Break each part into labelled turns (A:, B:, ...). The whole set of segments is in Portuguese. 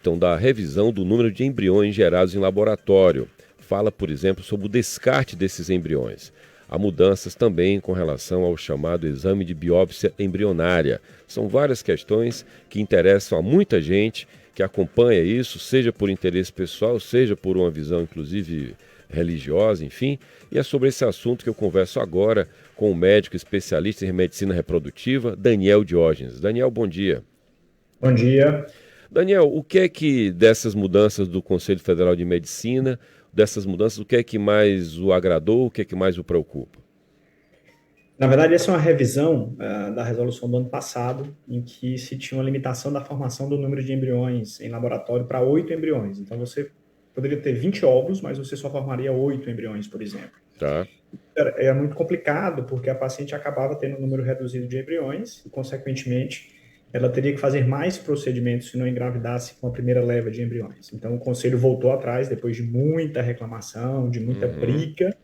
A: Então, da revisão do número de embriões gerados em laboratório. Fala, por exemplo, sobre o descarte desses embriões. Há mudanças também com relação ao chamado exame de biópsia embrionária. São várias questões que interessam a muita gente que acompanha isso, seja por interesse pessoal, seja por uma visão, inclusive, religiosa, enfim. E é sobre esse assunto que eu converso agora com o médico especialista em medicina reprodutiva, Daniel Diógenes. Daniel, bom dia.
B: Bom dia.
A: Daniel, o que é que dessas mudanças do Conselho Federal de Medicina, dessas mudanças, o que é que mais o agradou, o que é que mais o preocupa?
B: Na verdade, essa é uma revisão da resolução do ano passado, em que se tinha uma limitação da formação do número de embriões em laboratório para 8 embriões. Então, você poderia ter 20 óvulos, mas você só formaria 8 embriões, por exemplo.
A: Tá?
B: Era muito complicado, porque a paciente acabava tendo um número reduzido de embriões e, consequentemente, ela teria que fazer mais procedimentos se não engravidasse com a primeira leva de embriões. Então, o conselho voltou atrás, depois de muita reclamação, de muita
A: Uhum.
B: briga,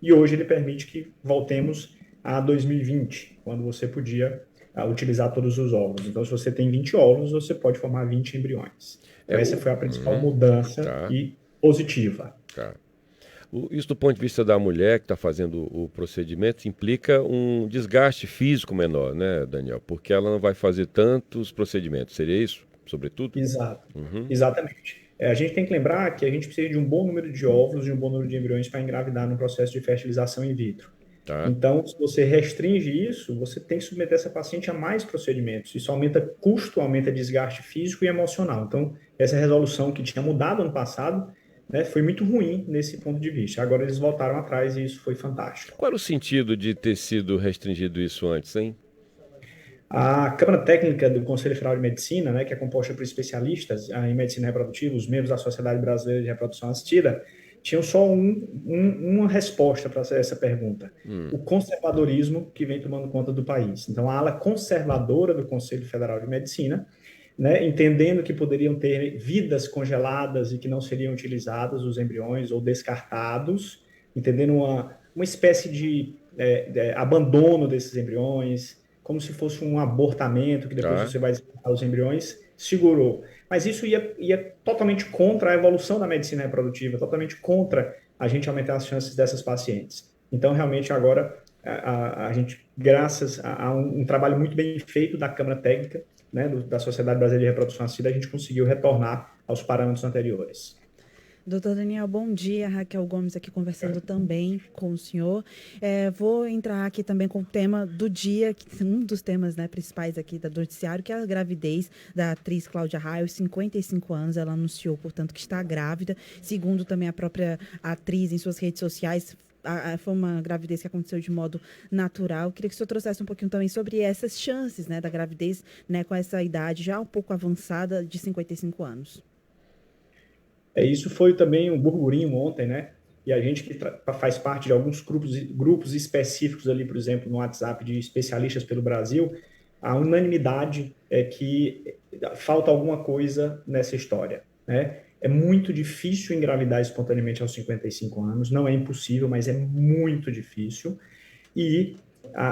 B: e hoje ele permite que voltemos a 2020, quando você podia utilizar todos os óvulos. Então, se você tem 20 óvulos, você pode formar 20 embriões.
A: É
B: Então, essa
A: o.
B: foi a principal
A: Uhum.
B: mudança
A: Tá,
B: e positiva.
A: tá. Isso do ponto de vista da mulher que está fazendo o procedimento implica um desgaste físico menor, né, Daniel? Porque ela não vai fazer tantos procedimentos. Seria isso, sobretudo?
B: Exato,
A: Uhum.
B: exatamente. A gente tem que lembrar que a gente precisa de um bom número de óvulos e um bom número de embriões para engravidar no processo de fertilização in vitro.
A: Tá.
B: Então, se você restringe isso, você tem que submeter essa paciente a mais procedimentos. Isso aumenta custo, aumenta desgaste físico e emocional. Então, essa resolução que tinha mudado ano passado, né, foi muito ruim nesse ponto de vista. Agora eles voltaram atrás e isso foi fantástico.
A: Qual era o sentido de ter sido restringido isso antes, hein?
B: A Câmara Técnica do Conselho Federal de Medicina, né, que é composta por especialistas em medicina reprodutiva, os membros da Sociedade Brasileira de Reprodução Assistida, tinham só uma resposta para essa pergunta: o conservadorismo que vem tomando conta do país. Então, a ala conservadora do Conselho Federal de Medicina, né, entendendo que poderiam ter vidas congeladas e que não seriam utilizados os embriões ou descartados, entendendo uma espécie de abandono desses embriões, como se fosse um abortamento, que depois
A: Tá.
B: você vai descartar os embriões, segurou. Mas isso ia totalmente contra a evolução da medicina reprodutiva, totalmente contra a gente aumentar as chances dessas pacientes. Então, realmente, agora, a gente, graças a um trabalho muito bem feito da Câmara Técnica, né, da Sociedade Brasileira de Reprodução Assistida, a gente conseguiu retornar aos parâmetros anteriores.
C: Doutor Daniel, bom dia. Raquel Gomes aqui conversando também com o senhor. Vou entrar aqui também com o tema do dia, um dos temas, né, principais aqui do noticiário, que é a gravidez da atriz Cláudia Raia, 55 anos. Ela anunciou, portanto, que está grávida. Segundo também a própria atriz em suas redes sociais, foi uma gravidez que aconteceu de modo natural. Queria que o senhor trouxesse um pouquinho também sobre essas chances, né, da gravidez, né, com essa idade já um pouco avançada de 55 anos.
B: Isso foi também um burburinho ontem, né? E a gente que faz parte de alguns grupos específicos ali, por exemplo, no WhatsApp de especialistas pelo Brasil, a unanimidade é que falta alguma coisa nessa história, né? É muito difícil engravidar espontaneamente aos 55 anos, não é impossível, mas é muito difícil. E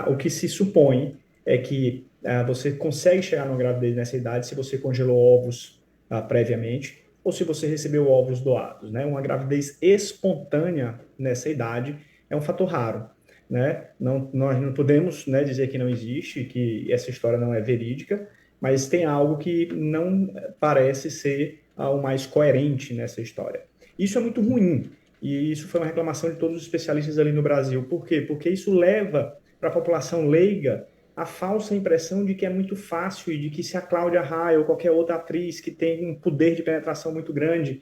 B: o que se supõe é que você consegue chegar numa gravidez nessa idade se você congelou ovos previamente ou se você recebeu óvulos doados, né? Uma gravidez espontânea nessa idade é um fator raro, né? Não, nós não podemos, né, dizer que não existe, que essa história não é verídica, mas tem algo que não parece ser o mais coerente nessa história. Isso é muito ruim, e isso foi uma reclamação de todos os especialistas ali no Brasil. Por quê? Porque isso leva para a população leiga a falsa impressão de que é muito fácil e de que se a Cláudia Raia ou qualquer outra atriz que tem um poder de penetração muito grande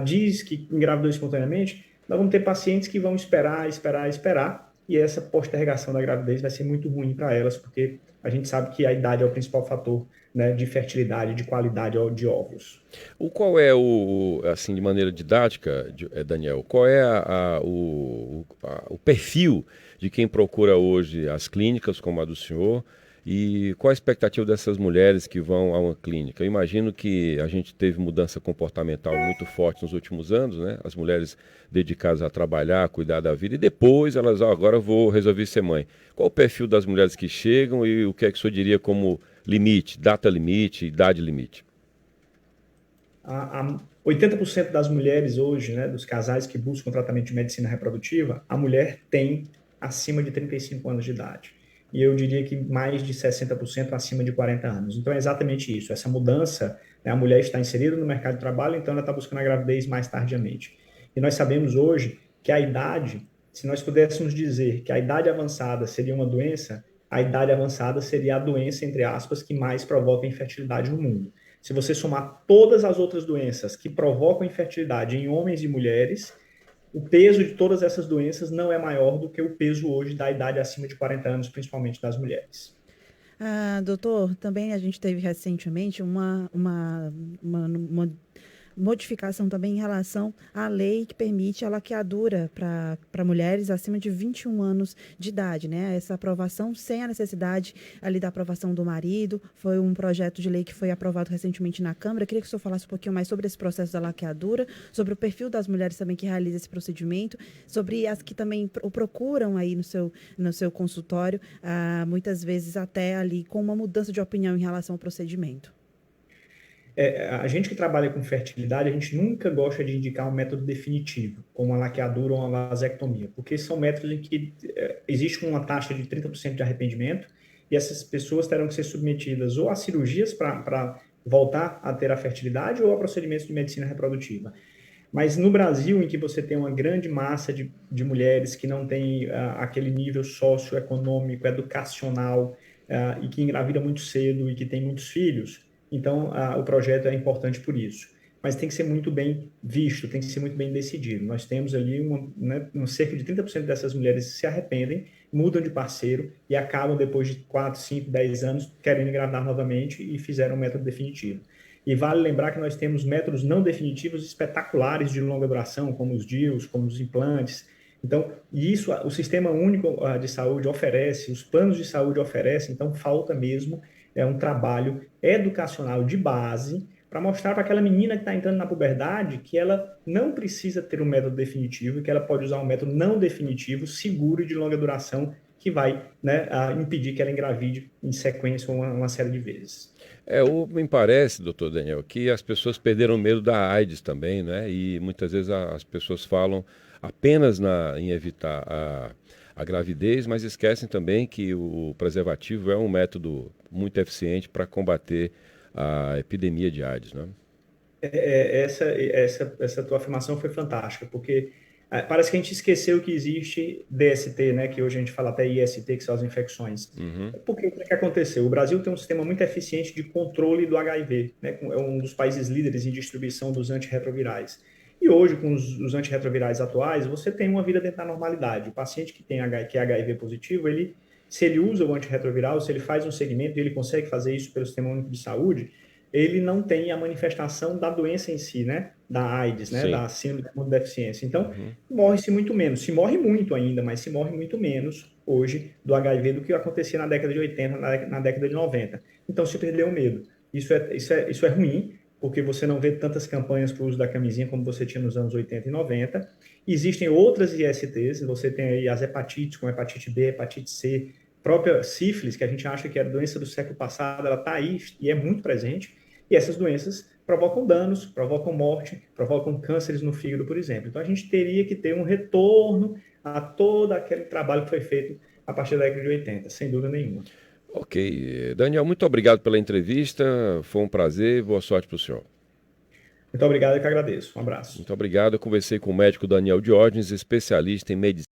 B: diz que engravidou espontaneamente, nós vamos ter pacientes que vão esperar, esperar, esperar, e essa postergação da gravidez vai ser muito ruim para elas, porque a gente sabe que a idade é o principal fator, né, de fertilidade, de qualidade de óvulos.
A: Qual é assim, de maneira didática, Daniel, qual é o perfil de quem procura hoje as clínicas como a do senhor e qual a expectativa dessas mulheres que vão a uma clínica? Eu imagino que a gente teve mudança comportamental muito forte nos últimos anos, né? As mulheres dedicadas a trabalhar, a cuidar da vida e depois elas, agora eu vou resolver ser mãe. Qual o perfil das mulheres que chegam e o que é que o senhor diria como limite, data limite, idade limite?
B: a 80% das mulheres hoje, né, dos casais que buscam tratamento de medicina reprodutiva, a mulher tem acima de 35 anos de idade. E eu diria que mais de 60% acima de 40 anos. Então é exatamente isso, essa mudança, né, a mulher está inserida no mercado de trabalho, então ela está buscando a gravidez mais tardiamente. E nós sabemos hoje que a idade, se nós pudéssemos dizer que a idade avançada seria uma doença, a idade avançada seria a doença, entre aspas, que mais provoca infertilidade no mundo. Se você somar todas as outras doenças que provocam infertilidade em homens e mulheres, o peso de todas essas doenças não é maior do que o peso hoje da idade acima de 40 anos, principalmente das mulheres.
C: Doutor, também a gente teve recentemente uma modificação também em relação à lei que permite a laqueadura para mulheres acima de 21 anos de idade, né? Essa aprovação sem a necessidade ali da aprovação do marido, foi um projeto de lei que foi aprovado recentemente na Câmara. Eu queria que o senhor falasse um pouquinho mais sobre esse processo da laqueadura, sobre o perfil das mulheres também que realizam esse procedimento, sobre as que também o procuram aí no seu consultório, muitas vezes até ali com uma mudança de opinião em relação ao procedimento.
B: A gente que trabalha com fertilidade, a gente nunca gosta de indicar um método definitivo, como a laqueadura ou uma vasectomia, porque são métodos em que existe uma taxa de 30% de arrependimento e essas pessoas terão que ser submetidas ou a cirurgias para voltar a ter a fertilidade ou a procedimentos de medicina reprodutiva. Mas no Brasil, em que você tem uma grande massa de mulheres que não têm aquele nível socioeconômico, educacional, e que engravida muito cedo e que tem muitos filhos, então, o projeto é importante por isso. Mas tem que ser muito bem visto, tem que ser muito bem decidido. Nós temos ali cerca de 30% dessas mulheres se arrependem, mudam de parceiro e acabam, depois de 4, 5, 10 anos, querendo engravidar novamente e fizeram um método definitivo. E vale lembrar que nós temos métodos não definitivos espetaculares de longa duração, como os DIUs, como os implantes. Então, isso o Sistema Único de Saúde oferece, os planos de saúde oferecem, então falta mesmo um trabalho educacional de base para mostrar para aquela menina que está entrando na puberdade que ela não precisa ter um método definitivo e que ela pode usar um método não definitivo, seguro e de longa duração, que vai, né, impedir que ela engravide em sequência uma série de vezes.
A: Me parece, doutor Daniel, que as pessoas perderam medo da AIDS também, né? E muitas vezes as pessoas falam apenas em evitar a gravidez, mas esquecem também que o preservativo é um método muito eficiente para combater a epidemia de AIDS, né?
B: Essa tua afirmação foi fantástica, porque parece que a gente esqueceu que existe DST, né, que hoje a gente fala até IST, que são as infecções. Porque o que aconteceu? O Brasil tem um sistema muito eficiente de controle do HIV, né, é um dos países líderes em distribuição dos antirretrovirais. E hoje, com os antirretrovirais atuais, você tem uma vida dentro da normalidade. O paciente que é HIV positivo, se ele usa o antirretroviral, se ele faz um segmento e ele consegue fazer isso pelo Sistema Único de Saúde, ele não tem a manifestação da doença em si, né? Da AIDS, né? Da síndrome da imunodeficiência. Então, morre-se muito menos. Se morre muito ainda, mas se morre muito menos hoje do HIV do que acontecia na década de 80, na década de 90. Então, se perdeu o medo. Isso é ruim, porque você não vê tantas campanhas para o uso da camisinha como você tinha nos anos 80 e 90. Existem outras ISTs, você tem aí as hepatites, como hepatite B, hepatite C, própria sífilis, que a gente acha que era doença do século passado, ela está aí e é muito presente. E essas doenças provocam danos, provocam morte, provocam cânceres no fígado, por exemplo. Então, a gente teria que ter um retorno a todo aquele trabalho que foi feito a partir da década de 80, sem dúvida nenhuma.
A: Ok. Daniel, muito obrigado pela entrevista. Foi um prazer. Boa sorte para o senhor.
B: Muito obrigado, eu que agradeço. Um abraço.
A: Muito obrigado. Eu conversei com o médico Daniel Diógenes, especialista em medicina.